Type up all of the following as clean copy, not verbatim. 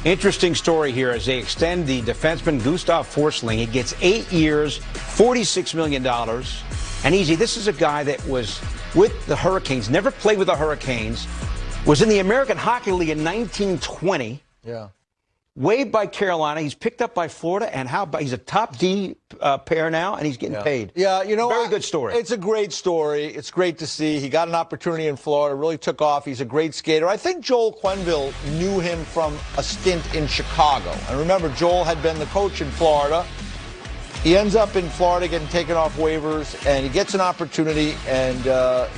Interesting story here as they extend the defenseman Gustav Forsling. He gets 8 years, $46 million. And easy, this is a guy that was with the Hurricanes, never played with the Hurricanes, was in the American Hockey League in 1920. Yeah. Waived by Carolina. He's picked up by Florida. And how about he's a top D pair now, and he's getting paid. Yeah, you know, very good story. It's a great story. It's great to see. He got an opportunity in Florida, really took off. He's a great skater. I think Joel Quenneville knew him from a stint in Chicago. And remember, Joel had been the coach in Florida. He ends up in Florida getting taken off waivers, and he gets an opportunity, and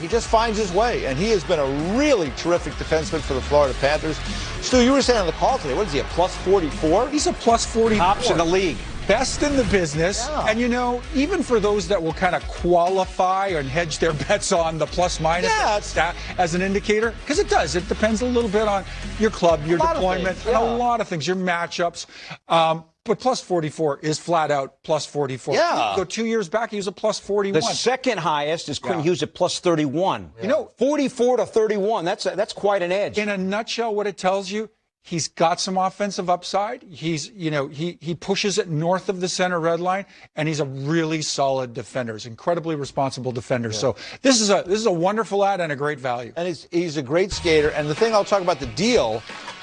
he just finds his way. And he has been a really terrific defenseman for the Florida Panthers. Stu, you were saying on the call today, what is he, a plus 44? He's a plus 44. Tops in the league. Best in the business. Yeah. And, you know, even for those that will kind of qualify and hedge their bets on the plus-minus stat as an indicator, because it does. It depends a little bit on your club, your deployment, and a lot of things, your matchups. But plus 44 is flat out plus 44. Yeah. You go 2 years back, he was a plus 41. The second highest is Quinn Hughes at plus 31. You know, 44 to 31. That's quite an edge. In a nutshell, what it tells you, he's got some offensive upside. He's, you know, he pushes it north of the center red line, and he's a really solid defender. He's an incredibly responsible defender. Yeah. So this is a wonderful ad and a great value. And he's a great skater. And the thing I'll talk about the deal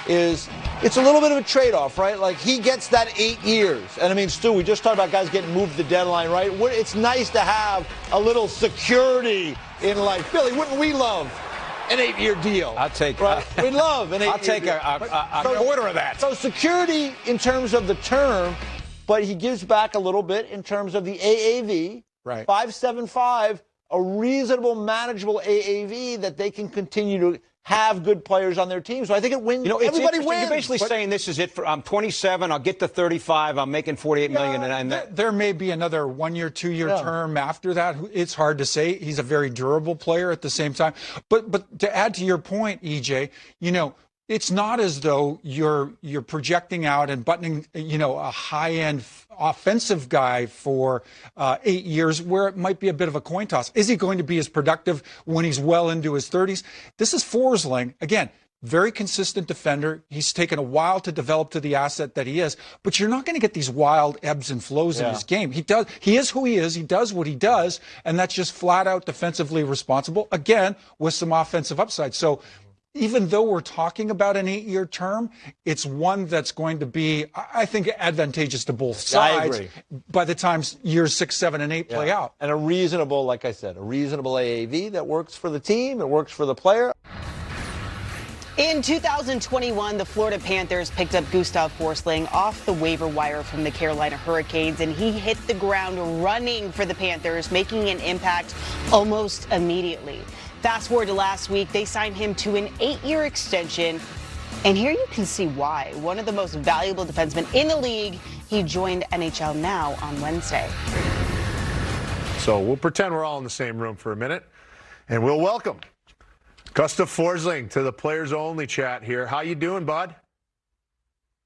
is it's a little bit of a trade-off, right? Like, he gets that 8 years. And I mean, Stu, we just talked about guys getting moved the deadline, right? It's nice to have a little security in life. Billy, wouldn't we love an 8-year deal? I'll take right? We'd love an 8-year I'll take deal. a quarter of that. So security in terms of the term, but he gives back a little bit in terms of the AAV. Right. 5.75, a reasonable, manageable AAV that they can continue to have good players on their team. So I think it wins. You know, everybody wins. You're basically saying this is it for. I'm 27. I'll get to 35. I'm making 48 million, and there may be another 1 year, 2 year term after that. It's hard to say. He's a very durable player at the same time. But to add to your point, EJ, you know, it's not as though you're projecting out and buttoning, you know, a high-end offensive guy for 8 years where it might be a bit of a coin toss. Is he going to be as productive when he's well into his 30s? This is Forsling. Again, very consistent defender. He's taken a while to develop to the asset that he is, but you're not going to get these wild ebbs and flows in his game. He is who he is. He does what he does, and that's just flat out defensively responsible, again, with some offensive upside. So even though we're talking about an 8-year term, it's one that's going to be, I think, advantageous to both sides. I agree. By the time years 6, 7, and 8 play out. And a reasonable, like I said, a reasonable AAV that works for the team, it works for the player. In 2021, the Florida Panthers picked up Gustav Forsling off the waiver wire from the Carolina Hurricanes, and he hit the ground running for the Panthers, making an impact almost immediately. Fast forward to last week, they signed him to an 8-year extension. And here you can see why. One of the most valuable defensemen in the league, he joined NHL Now on Wednesday. So we'll pretend we're all in the same room for a minute, and we'll welcome Gustav Forsling to the Players Only chat here. How you doing, bud?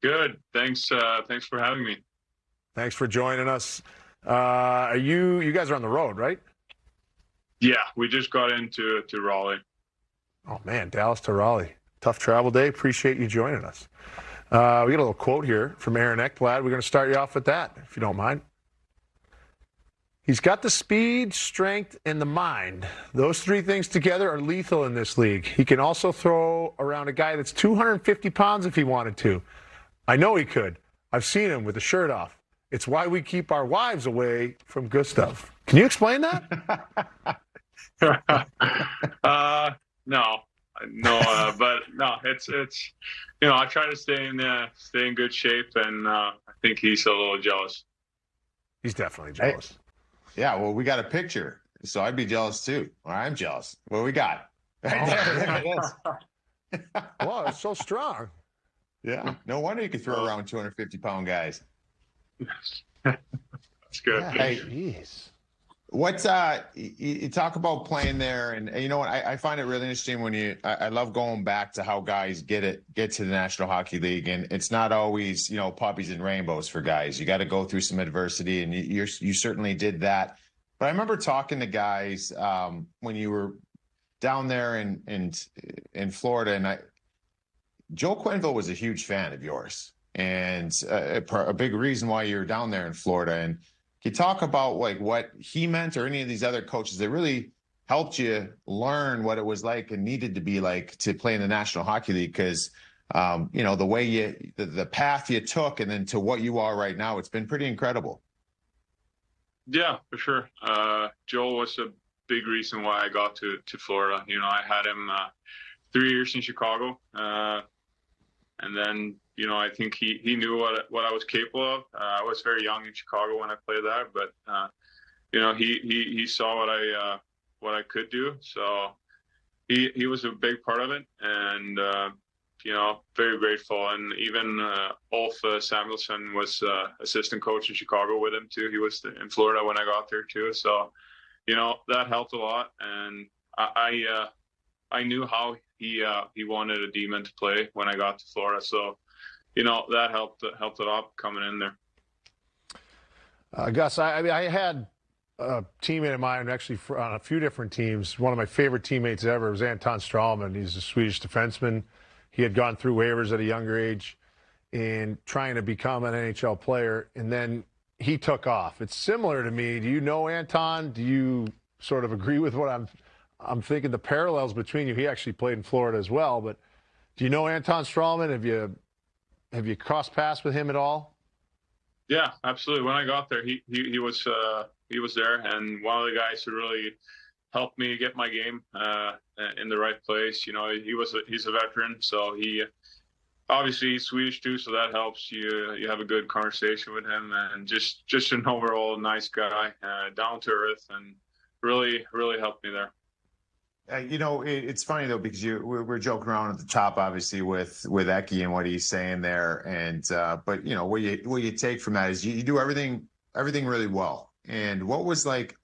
Good. Thanks. Thanks for having me. Thanks for joining us. You guys are on the road, right? Yeah, we just got into Raleigh. Oh, man, Dallas to Raleigh. Tough travel day. Appreciate you joining us. We got a little quote here from Aaron Ekblad. We're going to start you off with that, if you don't mind. He's got the speed, strength, and the mind. Those three things together are lethal in this league. He can also throw around a guy that's 250 pounds if he wanted to. I know he could. I've seen him with the shirt off. It's why we keep our wives away from Gustav. Can you explain that? But no, it's you know, I try to stay in good shape, and I think he's a little jealous. He's definitely jealous. Hey, yeah, well, we got a picture, so I'd be jealous too. Or I'm jealous. What we got? Wow, it's so strong. Yeah, no wonder you could throw around 250-pound guys. That's good. Yeah, hey, geez. What's you talk about playing there, and you know what? I find it really interesting when I love going back to how guys get to the National Hockey League, and it's not always, you know, puppies and rainbows for guys. You got to go through some adversity, and you certainly did that. But I remember talking to guys when you were down there in Florida, and Joe Quenneville was a huge fan of yours, and a big reason why you're down there in Florida. And can you talk about like what he meant, or any of these other coaches that really helped you learn what it was like and needed to be like to play in the National Hockey League? Because the way the path you took, and then to what you are right now, it's been pretty incredible. Yeah, for sure. Joel was a big reason why I got to Florida. I had him 3 years in Chicago, and then I think he knew what I was capable of. I was very young in Chicago when I played there, but he saw what I could do. So he was a big part of it, and very grateful. And even Ulf Samuelsson was assistant coach in Chicago with him too. He was in Florida when I got there too. So that helped a lot, and I knew how he wanted a D-man to play when I got to Florida. So that helped a lot coming in there. Gus, I had a teammate of mine actually on a few different teams. One of my favorite teammates ever was Anton Stralman. He's a Swedish defenseman. He had gone through waivers at a younger age and trying to become an NHL player, and then he took off. It's similar to me. Do you know Anton? Do you sort of agree with what I'm thinking, the parallels between you? He actually played in Florida as well, but do you know Anton Stralman? Have you crossed paths with him at all? Yeah, absolutely. When I got there, he was there, and one of the guys who really helped me get my game in the right place. He's a veteran, so obviously he's Swedish too, so that helps. You have a good conversation with him, and just an overall nice guy, down to earth, and really helped me there. It's funny though, because we're joking around at the top, obviously with Eki and what he's saying there, and but what you take from that is you do everything really well. And what was like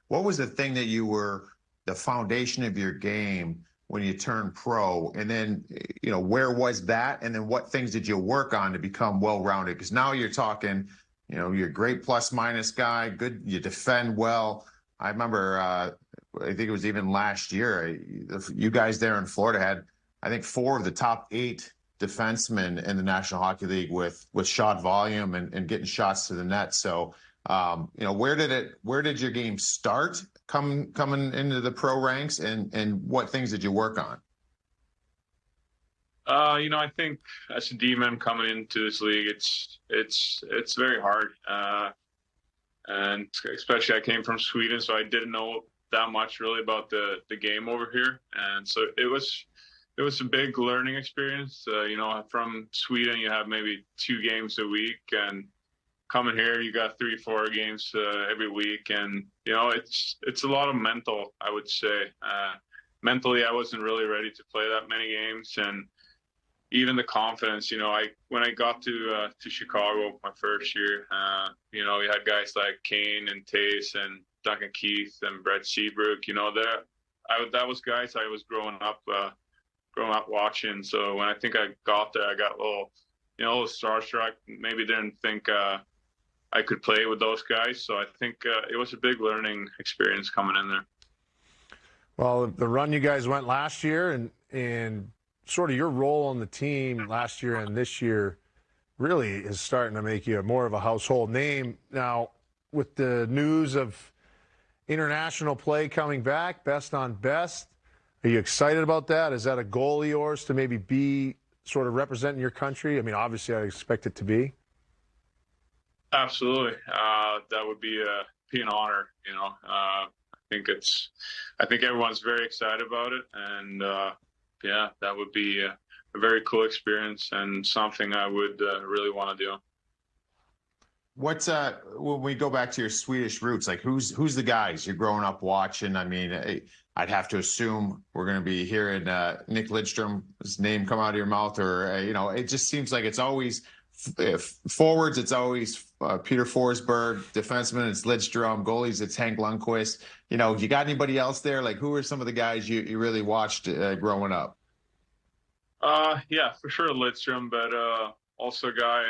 what was the thing that you were the foundation of your game when you turned pro? And then where was that? And then what things did you work on to become well-rounded? Because now you're talking, you're a great plus-minus guy, good, you defend well. I remember, I think it was even last year, you guys there in Florida had, I think, 4 of the top 8 defensemen in the National Hockey League with shot volume and getting shots to the net. So, where did your game start coming into the pro ranks, and what things did you work on? I think as a D-man coming into this league, it's very hard. And especially I came from Sweden, so I didn't know that much really about the game over here. And so it was a big learning experience. From Sweden, you have maybe 2 games a week, and coming here, you got 3-4 games every week. And, it's a lot of mental, I would say. Mentally, I wasn't really ready to play that many games. And even the confidence, when I got to Chicago my first year, we had guys like Kane and Tace and Duncan Keith and Brett Seabrook. That was guys I was growing up watching. So when I think I got there, I got a little starstruck. Maybe didn't think I could play with those guys. So I think it was a big learning experience coming in there. Well, the run you guys went last year and sort of your role on the team last year and this year really is starting to make you more of a household name. Now, with the news of international play coming back, best on best, are you excited about that? Is that a goal of yours to maybe be sort of representing your country? I mean, obviously, I expect it to be. Absolutely. That would be an honor. I think everyone's very excited about it, and that would be a very cool experience and something I would really want to do. What's when we go back to your Swedish roots, like who's the guys you're growing up watching? I mean, I'd have to assume we're going to be hearing Nick Lidstrom's name come out of your mouth, or it just seems like it's always forwards. It's always Peter Forsberg. Defenseman, it's Lidstrom. Goalies, it's Hank Lundqvist. You got anybody else there? Like, who are some of the guys you really watched growing up? Yeah, for sure Lidstrom, but also a guy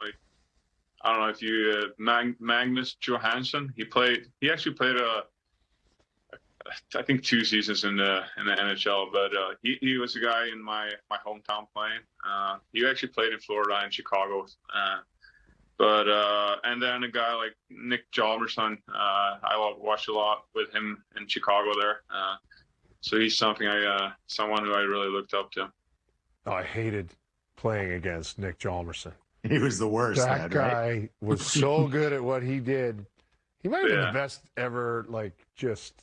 like, I don't know if you Magnus Johansson. He actually played a I think 2 seasons in the NHL, but he was a guy in my hometown playing. He actually played in Florida and Chicago. And then a guy like Nick Jalmerson, I watched a lot with him in Chicago there. So he's someone who I really looked up to. Oh, I hated playing against Nick Jalmerson. He was the worst. That guy was so good at what he did. He might have been the best ever, like, just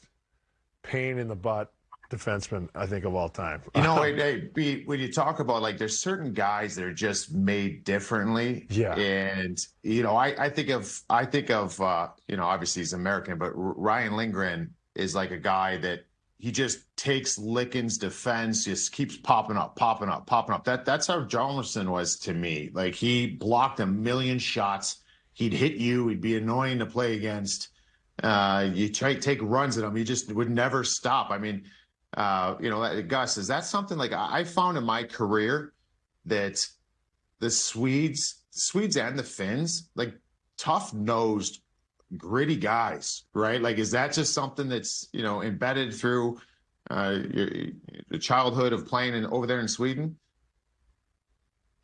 pain in the butt defenseman, I think, of all time. You know, hey, when you talk about, like, there's certain guys that are just made differently. Yeah. And, you know, I think of you know, obviously he's American, but Ryan Lindgren is like a guy that he just takes Licken's defense, just keeps popping up. That's how Jalmerson was to me. Like, he blocked a million shots. He'd hit you. He'd be annoying to play against. You take runs at him. He just would never stop. I mean, you know, Gus, is that something like I found in my career that the Swedes and the Finns, like tough-nosed, gritty guys, right? Like, is that just something that's, you know, embedded through the childhood of playing over there in Sweden?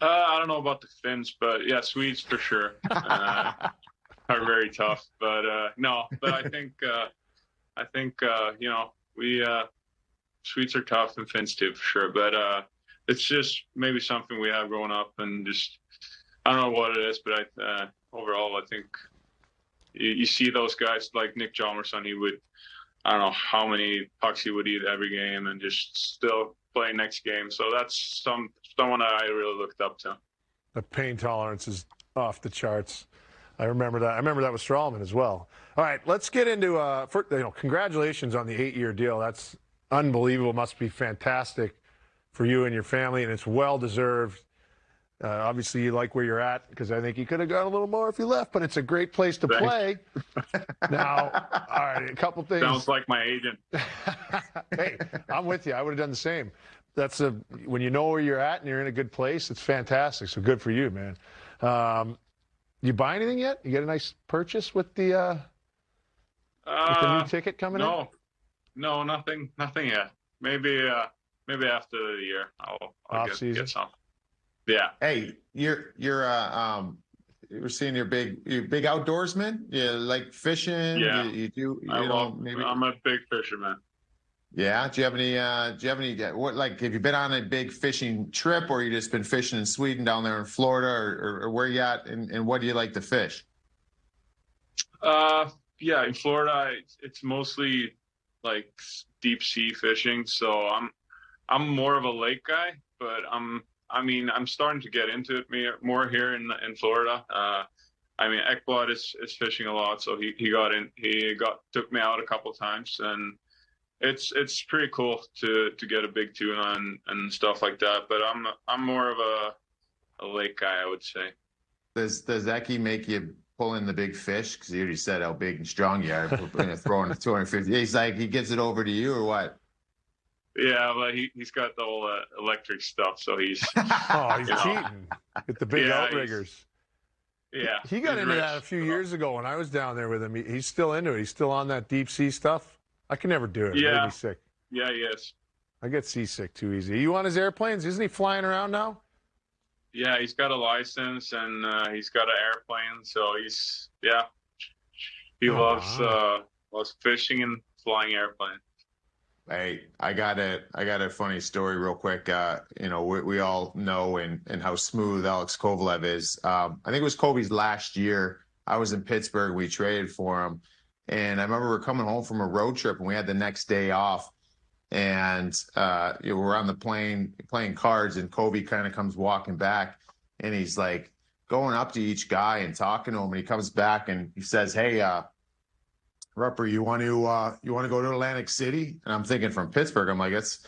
I don't know about the Finns, but yeah, Swedes for sure are very tough. But no, but I think you know, we Swedes are tough and Finns too for sure. But it's just maybe something we have growing up, and just I don't know what it is, but overall I think you see those guys like Nick Jalmerson. He would, I don't know how many pucks he would eat every game, and just still play next game. So that's someone I really looked up to. The pain tolerance is off the charts. I remember that. I remember that with Strawman as well. All right, let's get into you know, congratulations on the 8-year deal. That's unbelievable. Must be fantastic for you and your family, and it's well deserved. Obviously, you like where you're at, because I think you could have got a little more if you left, but it's a great place to play. Now, all right, a couple things. Sounds like my agent. Hey, I'm with you. I would have done the same. When you know where you're at and you're in a good place, it's fantastic. So good for you, man. You buy anything yet? You get a nice purchase with the new ticket coming in? No, nothing yet. Maybe after the year I'll get some. Yeah. Hey, you're we're seeing you're big outdoorsman. You like fishing. Yeah. You do. Maybe. I'm a big fisherman. Yeah. Do you have any? What, like, have you been on a big fishing trip, or you just been fishing in Sweden, down there in Florida, or where you at? And what do you like to fish? Yeah, in Florida, it's mostly like deep sea fishing. So I'm more of a lake guy, but I'm starting to get into it more here in Florida. I mean, Ekblad is fishing a lot, so he took me out a couple times, and it's pretty cool to get a big tuna and stuff like that. But I'm more of a lake guy, I would say. Does Eki make you pull in the big fish? Because he already said how big and strong you are, throwing the 250. He's like, he gets it over to you, or what? Yeah, but he's got the whole electric stuff, so he's he's cheating with the big outriggers. Yeah, he got into that a few years ago when I was down there with him. He's still into it. He's still on that deep sea stuff. I can never do it. Yeah, it made me sick. Yeah, he is. I get seasick too easy. Are you on his airplanes? Isn't he flying around now? Yeah, he's got a license, and he's got an airplane. So he loves fishing and flying airplanes. Hey, I got a funny story real quick. You know, we all know and how smooth Alex Kovalev is. I think it was Kobe's last year. I was in Pittsburgh. We traded for him. And I remember we were coming home from a road trip, and we had the next day off. And we're on the plane playing cards, and Kobe kind of comes walking back, and he's like going up to each guy and talking to him. And he comes back and he says, "Hey, Rupper, you want to go to Atlantic City?" And I'm thinking, from Pittsburgh, I'm like, it's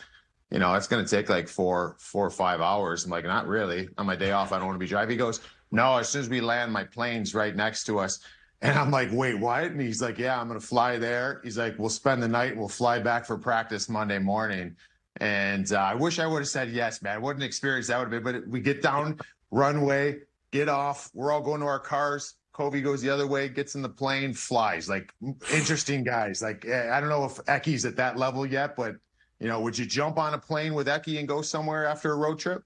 going to take like 4 or 5 hours. I'm like, not really. On my day off, I don't want to be driving. He goes, "No, as soon as we land, my plane's right next to us." And I'm like, "Wait, what?" And he's like, "Yeah, I'm going to fly there." He's like, "We'll spend the night and we'll fly back for practice Monday morning." And I wish I would have said yes, man. What an experience that would have been. But we get down runway, get off. We're all going to our cars. Covey goes the other way, gets in the plane, flies. Like, interesting guys. Like, I don't know if Eki's at that level yet, but, you know, would you jump on a plane with Eki and go somewhere after a road trip?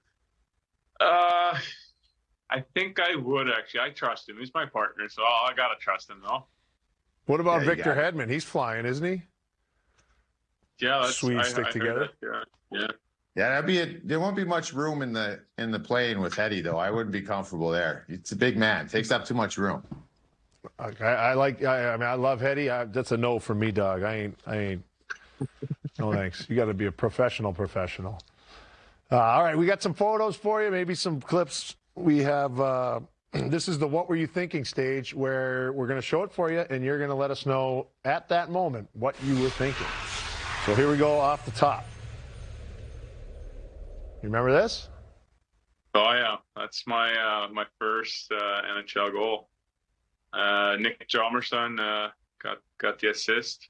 I think I would, actually. I trust him. He's my partner, so I got to trust him, though. What about Yeah, Victor Hedman? He's flying, isn't he? Yeah, Swedes stick together. Yeah. Yeah, there won't be much room in the plane with Hetty, though. I wouldn't be comfortable there. It's a big man. Takes up too much room. I love Hetty. That's a no for me, dog. I ain't. No thanks. You got to be a professional. All right, we got some photos for you, maybe some clips. We have, this is the What Were You Thinking stage where we're going to show it for you, and you're going to let us know at that moment what you were thinking. So here we go off the top. You remember this? Oh, yeah. That's my my first NHL goal. Nick Hjalmarsson got the assist.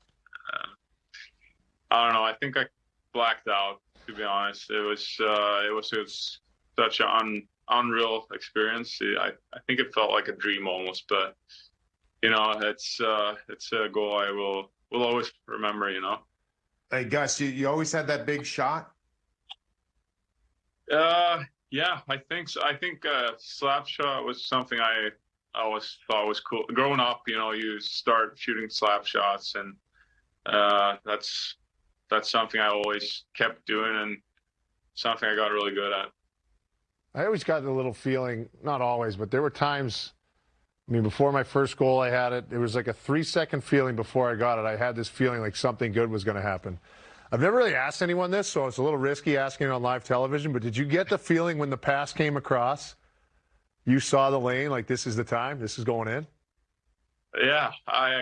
I don't know. I think I blacked out, to be honest. It was such an unreal experience. I think it felt like a dream almost, but you know, it's a goal I will always remember. You know. Hey Gus, you always had that big shot. Yeah, I think so. I think slap shot was something I always thought was cool. Growing up, you know, you start shooting slap shots, and that's something I always kept doing, and something I got really good at. I always got a little feeling, not always, but there were times, I mean, before my first goal, I had it. It was like a 3-second feeling before I got it. I had this feeling like something good was going to happen. I've never really asked anyone this, so it's a little risky asking it on live television, but did you get the feeling when the pass came across, you saw the lane, like this is the time, this is going in? Yeah, I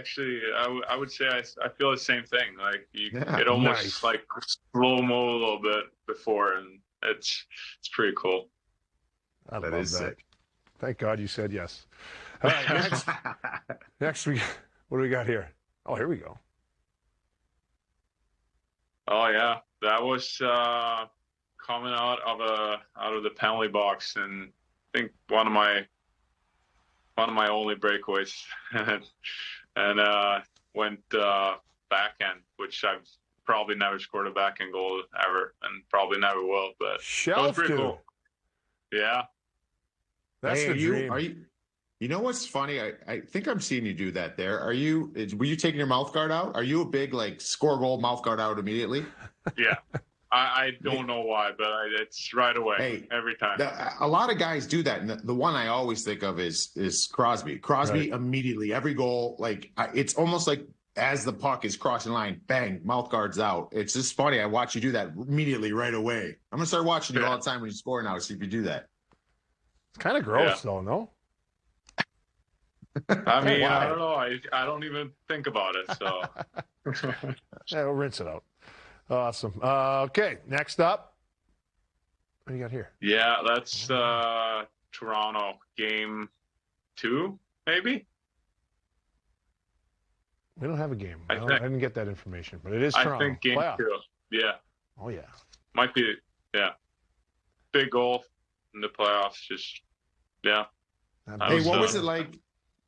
would say I feel the same thing. Like it almost like slow-mo a little bit before, and it's pretty cool. I love that. Sick. Thank God you said yes. All right, next what do we got here? Oh, here we go. Oh yeah, that was coming out of the penalty box, and I think one of my only breakaways, and went backhand, which I've probably never scored a backhand goal ever, and probably never will. But it was pretty cool. Yeah, that's the dream. You know what's funny? I think I'm seeing you do that there. Were you taking your mouth guard out? Are you a big, like, score goal, mouth guard out immediately? Yeah. I don't know why, but it's right away every time. A lot of guys do that. And the one I always think of is Crosby. Crosby immediately, every goal, like it's almost like as the puck is crossing line, bang, mouth guards out. It's just funny. I watch you do that immediately right away. I'm going to start watching you all the time when you score now to see if you do that. It's kind of gross though, no? I mean, I don't know. I don't even think about it. So yeah, we'll rinse it out. Awesome. Okay, next up. What do you got here? Yeah, that's Toronto game 2, maybe. We don't have a game. I didn't get that information, but it is Toronto. I think game playoff. 2. Yeah. Oh yeah. Might be. Yeah. Big goal in the playoffs. Just yeah. Hey, what was it like?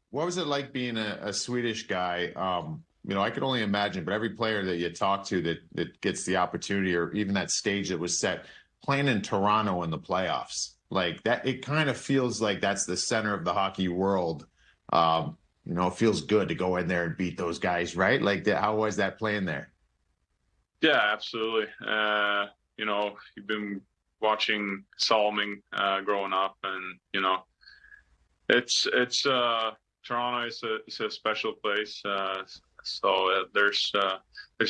What was it like being a Swedish guy? You know, I could only imagine, but every player that you talk to that gets the opportunity, or even that stage that was set, playing in Toronto in the playoffs, like that, it kind of feels like that's the center of the hockey world. You know, it feels good to go in there and beat those guys, right? Like, how was that playing there? Yeah, absolutely. You know, you've been watching Salming growing up, and you know, it's Toronto is a special place. So there's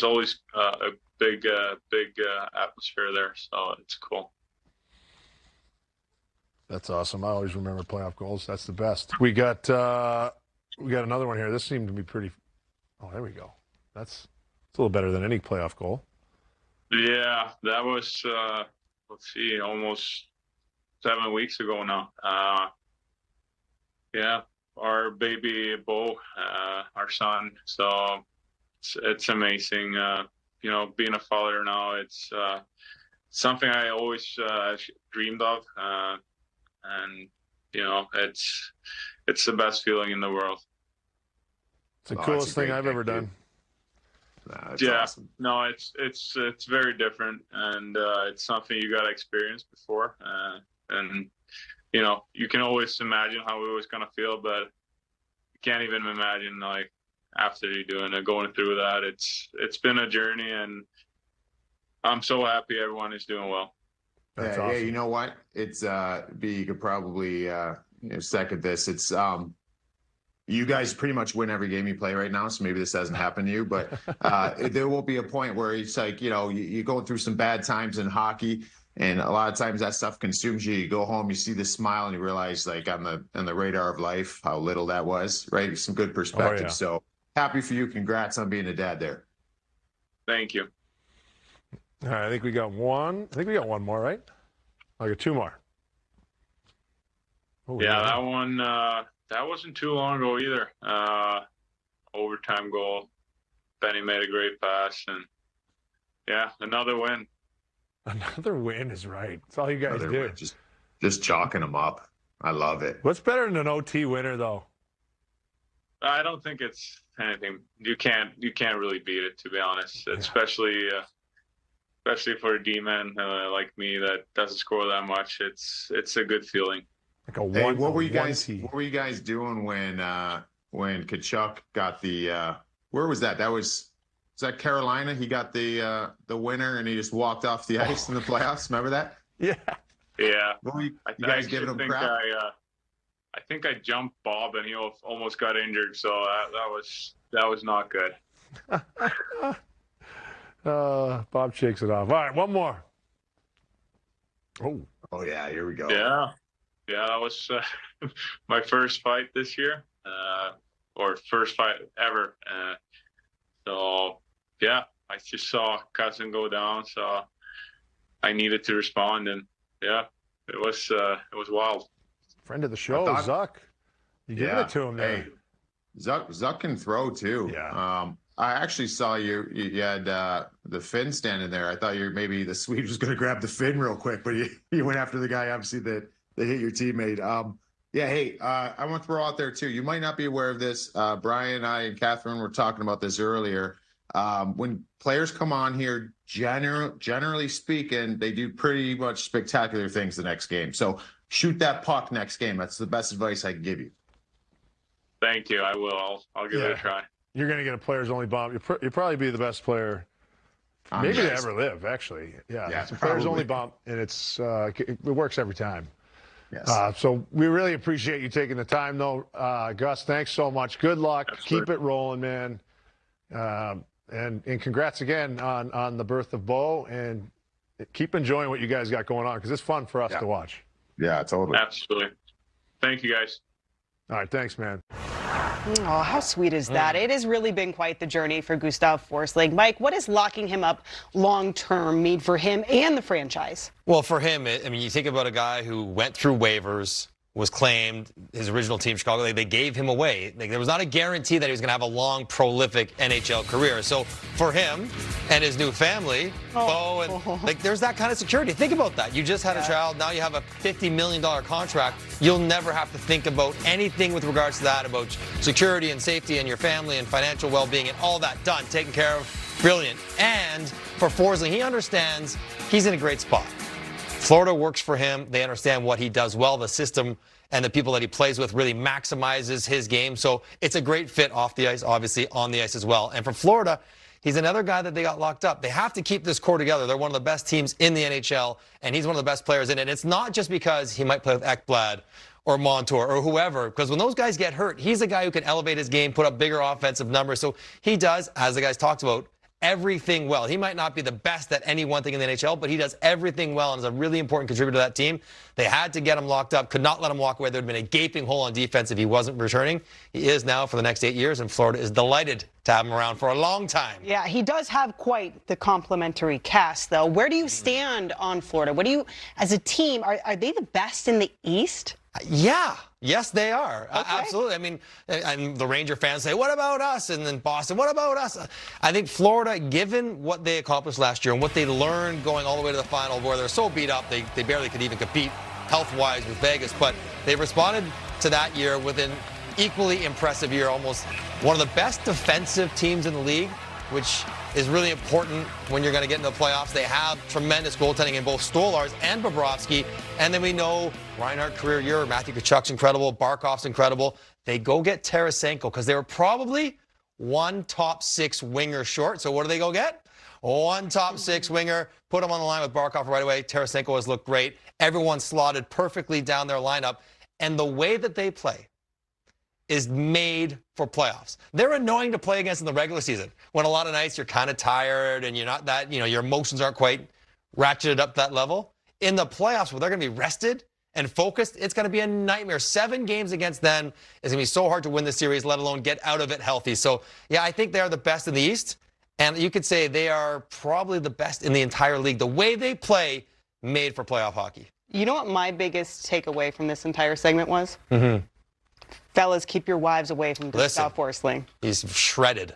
always a big atmosphere there. So it's cool. That's awesome. I always remember playoff goals. That's the best. We got another one here. This seemed to be pretty. Oh, there we go. It's a little better than any playoff goal. Yeah, that was let's see, almost 7 weeks ago now. Yeah. Our baby Bo, our son. So it's amazing. You know, being a father now, it's something I always dreamed of. And it's the best feeling in the world. It's the coolest thing I've ever done. Yeah, awesome. no, it's very different, and it's something you got to experience before. And you can always imagine how it was gonna feel, but you can't even imagine like after you're doing it, going through that. It's been a journey, and I'm so happy everyone is doing well. That's Yeah, awesome. you know what? It's B, you could probably second this. It's you guys pretty much win every game you play right now, so maybe this hasn't happened to you, but there will be a point where it's like, you're going through some bad times in hockey, and a lot of times that stuff consumes you. You go home, you see the smile, and you realize, like, on the radar of life, how little that was, right? Some good perspective. Oh, yeah. So happy for you. Congrats on being a dad there. Thank you. All right, I think we got one. I think we got one more, right? I got two more. Oh, Yeah, that one, that wasn't too long ago either. Overtime goal. Benny made a great pass, and yeah, another win. Another win is right. That's all you guys do. Win. Just chalking them up. I love it. What's better than an OT winner, though? I don't think it's anything. You can't really beat it, to be honest. Yeah. Especially for a D-man like me that doesn't score that much. It's a good feeling. Like a one. Hey, what were you guys doing when Tkachuk got the where was that? Was that Carolina? He got the winner and he just walked off the ice in the playoffs. Remember that? Yeah. Yeah. You guys giving him crap? I think I jumped Bob and he almost got injured, so that was not good. Bob shakes it off. All right, one more. Oh yeah, here we go. Yeah, that was my first fight this year, or first fight ever. So yeah, I just saw Cousin go down, so I needed to respond, and yeah, it was wild. Friend of the show, Zuck. You giving it to him there. Hey, Zuck can throw too. Yeah. I actually saw you had the fin standing there. I thought maybe the Swede was going to grab the fin real quick, but you went after the guy, obviously, that hit your teammate. Yeah, hey, I want to throw out there, too. You might not be aware of this. Brian, I, and Catherine were talking about this earlier. When players come on here, generally speaking, they do pretty much spectacular things the next game. So shoot that puck next game. That's the best advice I can give you. Thank you. I will. I'll give it a try. You're going to get a players only bump. You'll probably be the best player maybe to ever live, actually. Yeah, it's a players only bump, and it works every time. Yes. So we really appreciate you taking the time, though. Gus, thanks so much. Good luck. Absolutely. Keep it rolling, man. And congrats again on the birth of Bo, and keep enjoying what you guys got going on, because it's fun for us to watch. Yeah, totally. Absolutely. Thank you, guys. All right, thanks, man. Oh, how sweet is that? It has really been quite the journey for Gustav Forsling. Mike, what does locking him up long-term mean for him and the franchise? Well, for him, you think about a guy who went through waivers, was claimed, his original team, Chicago, they gave him away. There was not a guarantee that he was going to have a long, prolific NHL career. So for him and his new family, Bo, and there's that kind of security. Think about that. You just had a child. Now you have a $50 million contract. You'll never have to think about anything with regards to that, about security and safety and your family and financial well-being and all that done, taken care of. Brilliant. And for Forsling, he understands he's in a great spot. Florida works for him. They understand what he does well. The system and the people that he plays with really maximizes his game. So it's a great fit off the ice, obviously on the ice as well. And for Florida, he's another guy that they got locked up. They have to keep this core together. They're one of the best teams in the NHL, and he's one of the best players in it. It's not just because he might play with Ekblad or Montour or whoever, because when those guys get hurt, he's a guy who can elevate his game, put up bigger offensive numbers. So he does, as the guys talked about, everything well. He might not be the best at any one thing in the NHL, but he does everything well and is a really important contributor to that team. They had to get him locked up, could not let him walk away. There would have been a gaping hole on defense if he wasn't returning. He is now for the next 8 years, and Florida is delighted to have him around for a long time. Yeah, he does have quite the complimentary cast, though. Where do you stand on Florida? What do you, as a team, are they the best in the East? Yeah. Yes, they are. Okay. Absolutely. I mean, and the Ranger fans say, what about us? And then Boston, what about us? I think Florida, given what they accomplished last year and what they learned going all the way to the final, where they're so beat up, they barely could even compete health-wise with Vegas, but they responded to that year with an equally impressive year, almost one of the best defensive teams in the league, which is really important when you're going to get into the playoffs. They have tremendous goaltending in both Stolarz and Bobrovsky, and then we know Reinhart career year, Matthew Tkachuk's incredible, Barkov's incredible. They go get Tarasenko because they were probably one top 6 winger short. So what do they go get? One top 6 winger, put him on the line with Barkov right away. Tarasenko has looked great. Everyone slotted perfectly down their lineup. And the way that they play is made for playoffs. They're annoying to play against in the regular season when a lot of nights you're kind of tired and you're not that, your emotions aren't quite ratcheted up that level. In the playoffs where they're going to be rested and focused, it's going to be a nightmare. 7 games against them is going to be so hard to win the series, let alone get out of it healthy. So, yeah, I think they are the best in the East. And you could say they are probably the best in the entire league. The way they play, made for playoff hockey. You know what my biggest takeaway from this entire segment was? Mm-hmm. Fellas, keep your wives away from Gustav Forsling. He's shredded.